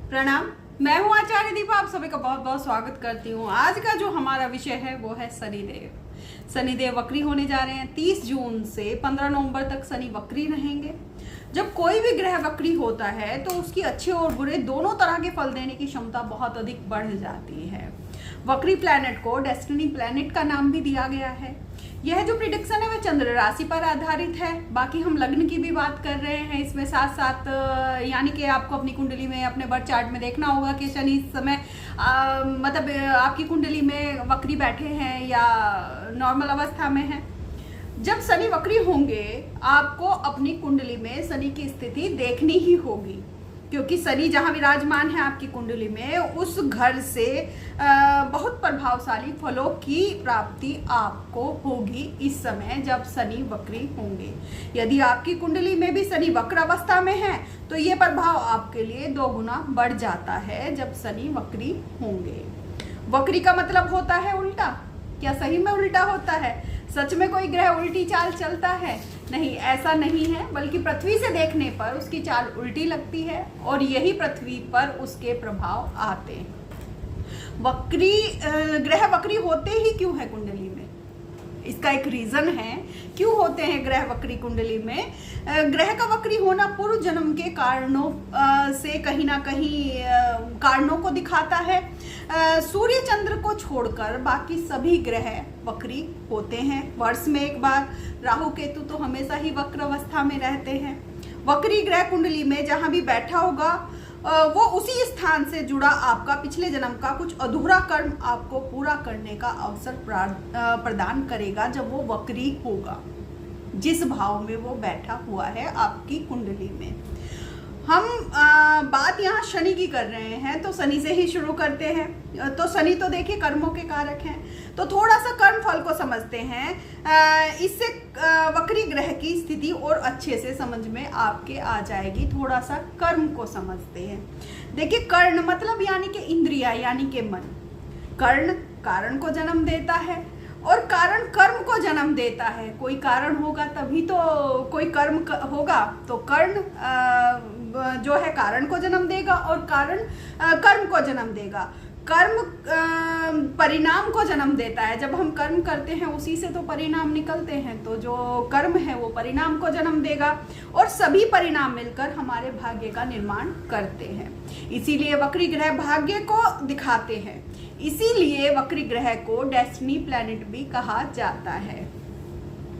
प्रणाम। मैं हूँ आचार्य दीपा, आप सभी का बहुत बहुत स्वागत करती हूँ। आज का जो हमारा विषय है वो है शनिदेव। शनिदेव वक्री होने जा रहे हैं। 30 जून से 15 नवंबर तक शनि वक्री रहेंगे। जब कोई भी ग्रह वक्री होता है तो उसकी अच्छे और बुरे दोनों तरह के फल देने की क्षमता बहुत अधिक बढ़ जाती है। वक्री प्लैनेट को डेस्टिनी प्लैनेट का नाम भी दिया गया है। यह जो प्रिडिक्शन है वह चंद्र राशि पर आधारित है। बाकी हम लग्न की भी बात कर रहे हैं इसमें साथ साथ, यानी कि आपको अपनी कुंडली में अपने बर्थ चार्ट में देखना होगा कि शनि इस समय मतलब आपकी कुंडली में वक्री बैठे हैं या नॉर्मल अवस्था में है। जब शनि वक्री होंगे आपको अपनी कुंडली में शनि की स्थिति देखनी ही होगी, क्योंकि शनि जहां विराजमान है आपकी कुंडली में उस घर से बहुत प्रभावशाली फलों की प्राप्ति आपको होगी इस समय जब शनि वक्री होंगे। यदि आपकी कुंडली में भी शनि वक्र अवस्था में है तो ये प्रभाव आपके लिए 2 गुना बढ़ जाता है जब शनि वक्री होंगे। वक्री का मतलब होता है उल्टा। क्या सही में उल्टा होता है? सच में कोई ग्रह उल्टी चाल चलता है? नहीं, ऐसा नहीं है, बल्कि पृथ्वी से देखने पर उसकी चाल उल्टी लगती है और यही पृथ्वी पर उसके प्रभाव आते हैं। वक्री ग्रह वक्री होते ही क्यों है कुंडली में? इसका एक रीजन है क्यों होते हैं ग्रह वक्री कुंडली में। ग्रह का वक्री होना पूर्व जन्म के कारणों से कहीं ना कहीं कारणों को दिखाता है। सूर्य चंद्र को छोड़कर बाकी सभी ग्रह वक्री होते हैं वर्ष में एक बार। राहु केतु तो हमेशा ही वक्र अवस्था में रहते हैं। वक्री ग्रह कुंडली में जहां भी बैठा होगा वो उसी स्थान से जुड़ा आपका पिछले जन्म का कुछ अधूरा कर्म आपको पूरा करने का अवसर प्रदान करेगा जब वो वक्री होगा, जिस भाव में वो बैठा हुआ है आपकी कुंडली में। हम बात यहाँ शनि की कर रहे हैं तो शनि से ही शुरू करते हैं। तो शनि तो देखिए कर्मों के कारक हैं, तो थोड़ा सा कर्म फल को समझते हैं। इससे वक्री ग्रह की स्थिति और अच्छे से समझ में आपके आ जाएगी। थोड़ा सा कर्म को समझते हैं। देखिए, कर्ण मतलब यानी कि इंद्रिया, यानी कि मन। कर्ण कारण को जन्म देता है और कारण कर्म को जन्म देता है। कोई कारण होगा तभी तो कोई कर्म होगा। तो कर्ण जो है कारण को जन्म देगा और कारण कर्म को जन्म देगा। कर्म परिणाम को जन्म देता है। जब हम कर्म करते हैं उसी से तो परिणाम निकलते हैं, तो जो कर्म है वो परिणाम को जन्म देगा और सभी परिणाम मिलकर हमारे भाग्य का निर्माण करते हैं। इसीलिए वक्री ग्रह भाग्य को दिखाते हैं। इसीलिए वक्री ग्रह को डेस्टिनी प्लैनेट भी कहा जाता है।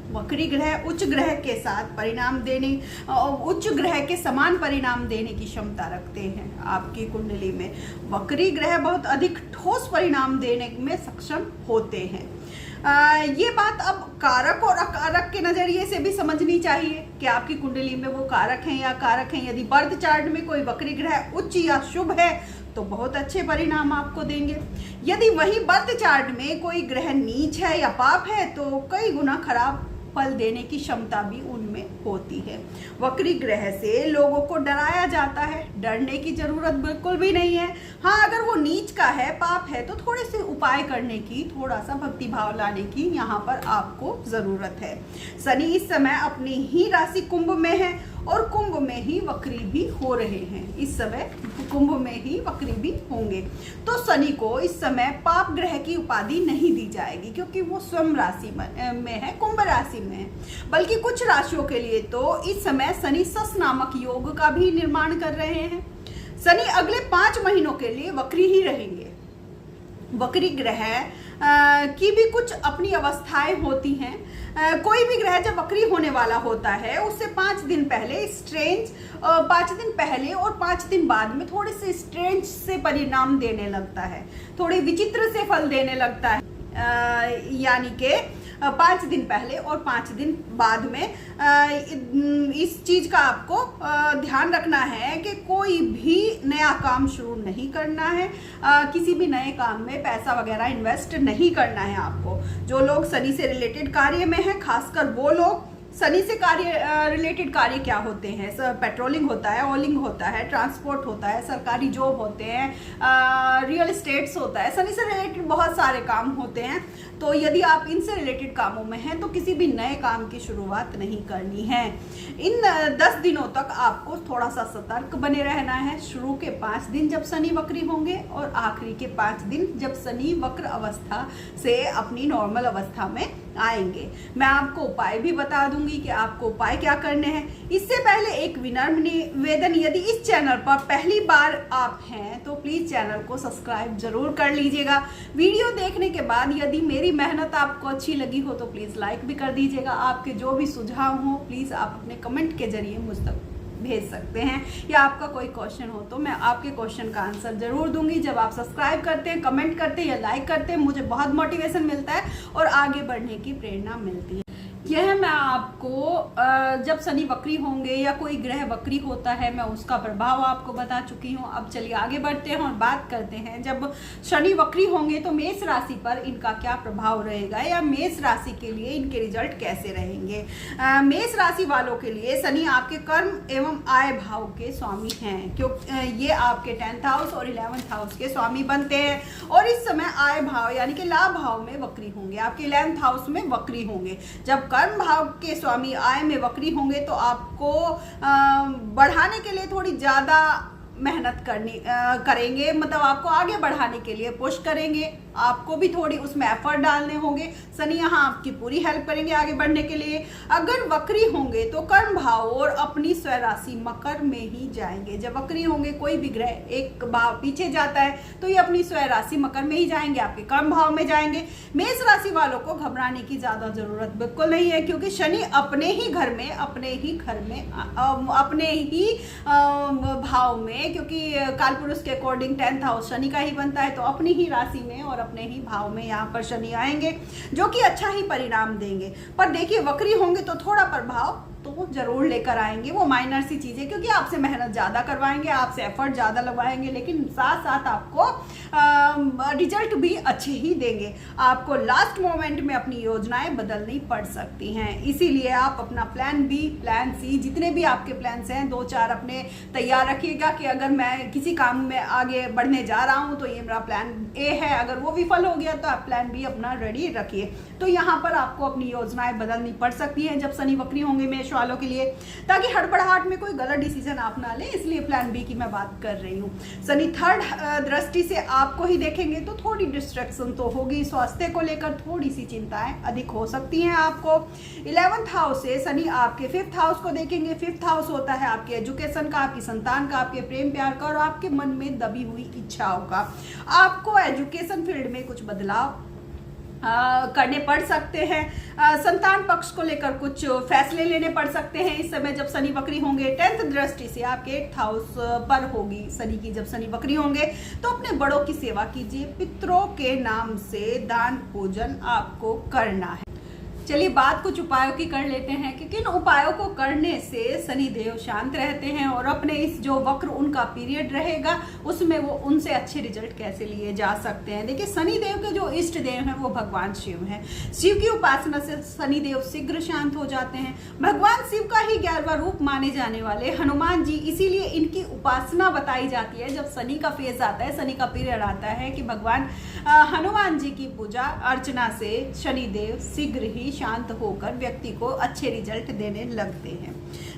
वक्री ग्रह उच्च ग्रह के साथ परिणाम देने, उच्च ग्रह के समान परिणाम देने की क्षमता रखते हैं। आपकी कुंडली में वक्री ग्रह बहुत अधिक ठोस परिणाम देने में सक्षम होते हैं। ये बात अब कारक और अकारक के नजरिए से भी समझनी चाहिए कि आपकी कुंडली में वो कारक हैं या कारक हैं। यदि बर्थ चार्ट में कोई वक्री ग्रह उच्च या शुभ है तो बहुत अच्छे परिणाम आपको देंगे। यदि वही बर्थ चार्ट में कोई ग्रह नीच है या पाप है तो कई गुना खराब फल देने की क्षमता भी उनमें होती है। वक्री ग्रह से लोगों को डराया जाता है, डरने की जरूरत बिल्कुल भी नहीं है। हाँ, अगर वो नीच का है, पाप है, तो थोड़े से उपाय करने की, थोड़ा सा भक्ति भाव लाने की यहाँ पर आपको जरूरत है। शनि इस समय अपनी ही राशि कुंभ में है और कुंभ में ही वक्री भी हो रहे हैं। इस समय कुंभ में ही वक्री भी होंगे। तो शनि को इस समय पाप ग्रह की उपाधि नहीं दी जाएगी, क्योंकि वो स्वयं राशि में है, कुंभ राशि में है। बल्कि कुछ राशियों के लिए तो इस समय शनि सस नामक योग का भी निर्माण कर रहे हैं। शनि अगले 5 महीनों के लिए वक्री ही रहेंगे। वक्री ग्रह की भी कुछ अपनी अवस्थाएं होती हैं। कोई भी ग्रह जब वक्री होने वाला होता है उससे 5 दिन पहले स्ट्रेंज, 5 दिन पहले और 5 दिन बाद में थोड़े से स्ट्रेंज से परिणाम देने लगता है, थोड़े विचित्र से फल देने लगता है। यानी कि 5 दिन पहले और 5 दिन बाद में इस चीज का आपको ध्यान रखना है कि कोई भी नया काम शुरू नहीं करना है। किसी भी नए काम में पैसा वगैरह इन्वेस्ट नहीं करना है आपको। जो लोग शनि से रिलेटेड कार्य में हैं, खासकर वो लोग शनि से कार्य रिलेटेड कार्य क्या होते हैं? पेट्रोलिंग होता है, ऑयलिंग होता है, ट्रांसपोर्ट होता है, सरकारी जॉब होते हैं, रियल एस्टेट्स होता है। शनि से रिलेटेड बहुत सारे काम होते हैं। तो यदि आप इनसे रिलेटेड कामों में हैं तो किसी भी नए काम की शुरुआत नहीं करनी है। इन 10 दिनों तक आपको थोड़ा सा सतर्क बने रहना है। शुरू के 5 दिन जब शनि वक्री होंगे और आखिरी के 5 दिन जब शनि वक्र अवस्था से अपनी नॉर्मल अवस्था में आएंगे। मैं आपको उपाय भी बता दूंगी कि आपको उपाय क्या करने हैं। इससे पहले एक विनम्र निवेदन, यदि इस चैनल पर पहली बार आप हैं तो प्लीज चैनल को सब्सक्राइब जरूर कर लीजिएगा। वीडियो देखने के बाद यदि मेरी मेहनत आपको अच्छी लगी हो तो प्लीज लाइक भी कर दीजिएगा। आपके जो भी सुझाव हो प्लीज आप अपने कमेंट के जरिए मुझ तक भेज सकते हैं, या आपका कोई क्वेश्चन हो तो मैं आपके क्वेश्चन का आंसर जरूर दूंगी। जब आप सब्सक्राइब करते हैं, कमेंट करते हैं या लाइक करते हैं, मुझे बहुत मोटिवेशन मिलता है और आगे बढ़ने की प्रेरणा मिलती है। यह मैं आपको जब शनि वक्री होंगे या कोई ग्रह वक्री होता है मैं उसका प्रभाव आपको बता चुकी हूँ। अब चलिए आगे बढ़ते हैं और बात करते हैं जब शनि वक्री होंगे तो मेष राशि पर इनका क्या प्रभाव रहेगा या मेष राशि के लिए इनके रिजल्ट कैसे रहेंगे। मेष राशि वालों के लिए शनि आपके कर्म एवं आय भाव के स्वामी हैं, क्योंकि ये आपके 10th हाउस और 11th हाउस के स्वामी बनते हैं और इस समय आय भाव यानी कि लाभ भाव में वक्री होंगे, आपके 11th हाउस में वक्री होंगे। जब कर्म भाव के स्वामी आय में वक्री होंगे तो आपको बढ़ाने के लिए थोड़ी ज्यादा मेहनत करेंगे, मतलब आपको आगे बढ़ाने के लिए पुश करेंगे, आपको भी थोड़ी उसमें एफर्ट डालने होंगे। शनि यहाँ आपकी पूरी हेल्प करेंगे आगे बढ़ने के लिए। अगर वक्री होंगे तो कर्म भाव और अपनी स्वराशि मकर में ही जाएंगे। जब वक्री होंगे कोई भी ग्रह एक भाव पीछे जाता है तो ये अपनी स्वराशि मकर में ही जाएंगे, आपके कर्म भाव में जाएंगे। मेष राशि वालों को घबराने की ज्यादा जरूरत बिल्कुल नहीं है, क्योंकि शनि अपने ही घर में अपने ही भाव में, क्योंकि कालपुरुष के अकॉर्डिंग 10th हाउस शनि का ही बनता है, तो अपनी ही राशि में और अपने ही भाव में यहाँ पर शनि आएंगे जो कि अच्छा ही परिणाम देंगे। पर देखिए वक्री होंगे तो थोड़ा प्रभाव तो जरूर लेकर आएंगे, वो माइनर सी चीजें, क्योंकि आपसे मेहनत ज्यादा करवाएंगे, आपसे एफर्ट ज्यादा लगवाएंगे, लेकिन साथ साथ आपको रिजल्ट भी अच्छे ही देंगे। आपको लास्ट मोमेंट में अपनी योजनाएं बदलनी पड़ सकती हैं, इसीलिए आप अपना प्लान बी, प्लान सी, जितने भी आपके प्लान्स हैं 2-4 अपने तैयार रखिएगा कि अगर मैं किसी काम में आगे बढ़ने जा रहा हूं तो ये मेरा प्लान ए है, अगर वो विफल हो गया तो आप प्लान बी अपना रेडी रखिए। तो यहाँ पर आपको अपनी योजनाएं बदलनी पड़ सकती हैं जब शनि वक्री होंगे मेष वालों के लिए, ताकि हड़बड़ाहट में कोई गलत डिसीजन आप ना लें, इसलिए प्लान बी की मैं बात कर रही हूँ। शनि 3rd दृष्टि से आपको ही देखेंगे तो थोड़ी डिस्ट्रैक्शन तो होगी, स्वास्थ्य को लेकर थोड़ी सी चिंताएं अधिक हो सकती हैं आपको। 11th हाउस से शनि आपके 5th हाउस को देखेंगे। 5th हाउस होता है आपके एजुकेशन का, आपकी संतान का, आपके प्रेम प्यार का और आपके मन में दबी हुई इच्छाओं का। आपको एजुकेशन फील्ड में कुछ बदलाव करने पड़ सकते हैं। संतान पक्ष को लेकर कुछ फैसले लेने पड़ सकते हैं इस समय जब शनि वक्री होंगे। 10th दृष्टि से आपके 8th हाउस पर होगी शनि की जब शनि वक्री होंगे, तो अपने बड़ों की सेवा कीजिए। पितरों के नाम से दान पूजन आपको करना है। चलिए बात कुछ उपायों की कर लेते हैं कि किन उपायों को करने से शनि देव शांत रहते हैं और अपने इस जो वक्र उनका पीरियड रहेगा उसमें वो उनसे अच्छे रिजल्ट कैसे लिए जा सकते हैं। देखिए शनि देव के जो इष्ट देव हैं वो भगवान शिव हैं। शिव की उपासना से शनि देव शीघ्र शांत हो जाते हैं। भगवान शिव का ही 11वां रूप माने जाने वाले हनुमान जी, इसीलिए इनकी उपासना बताई जाती है जब शनि का फेज आता है, शनि का पीरियड आता है, कि भगवान हनुमान जी की पूजा अर्चना से शनि देव शीघ्र ही शांत होकर व्यक्ति को अच्छे रिजल्ट देने लगते हैं।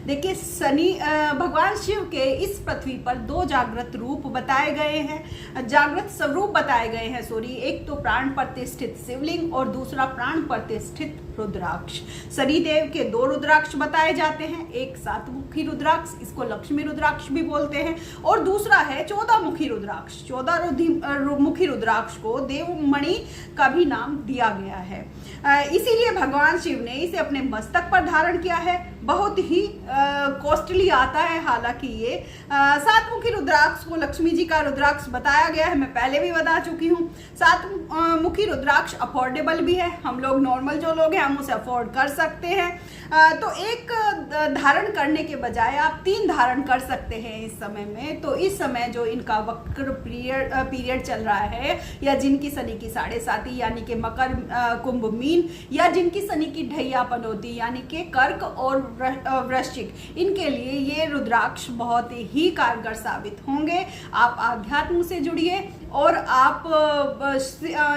देखिए शनि भगवान शिव के इस पृथ्वी पर 2 जागृत रूप बताए गए हैं, जागृत स्वरूप बताए गए हैं, सॉरी। एक तो प्राण प्रतिष्ठित शिवलिंग और दूसरा प्राण प्रतिष्ठित रुद्राक्ष। शनिदेव के 2 रुद्राक्ष बताए जाते हैं, एक 7 मुखी रुद्राक्ष, इसको लक्ष्मी रुद्राक्ष भी बोलते हैं, और दूसरा है 14 मुखी रुद्राक्ष। 14 मुखी रुद्राक्ष को देवमणि का भी नाम दिया गया है। इसीलिए भगवान शिव ने इसे अपने मस्तक पर धारण किया है। बहुत ही कॉस्टली आता है, हालांकि ये 7 मुखी रुद्राक्ष को लक्ष्मी जी का रुद्राक्ष बताया गया है, मैं पहले भी बता चुकी हूँ। 7 मुखी रुद्राक्ष अफोर्डेबल भी है, हम लोग नॉर्मल जो लोग हैं हम उसे अफोर्ड कर सकते हैं। तो एक धारण करने के बजाय आप 3 धारण कर सकते हैं इस समय में। तो इस समय जो इनका वक्र पीरियड चल रहा है, या जिनकी शनि की 7.5 यानी कि मकर, कुंभ, मीन, या जिनकी शनि की ढैया पनौती यानी कि कर्क और वृश्चिक, इनके लिए ये रुद्राक्ष बहुत ही कारगर साबित होंगे। आप आध्यात्म से जुड़िए और आप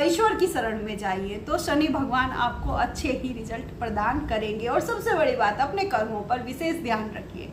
ईश्वर की शरण में जाइए, तो शनि भगवान आपको अच्छे ही रिजल्ट प्रदान करेंगे। और सबसे बड़ी बात, अपने कर्मों पर विशेष ध्यान रखिए।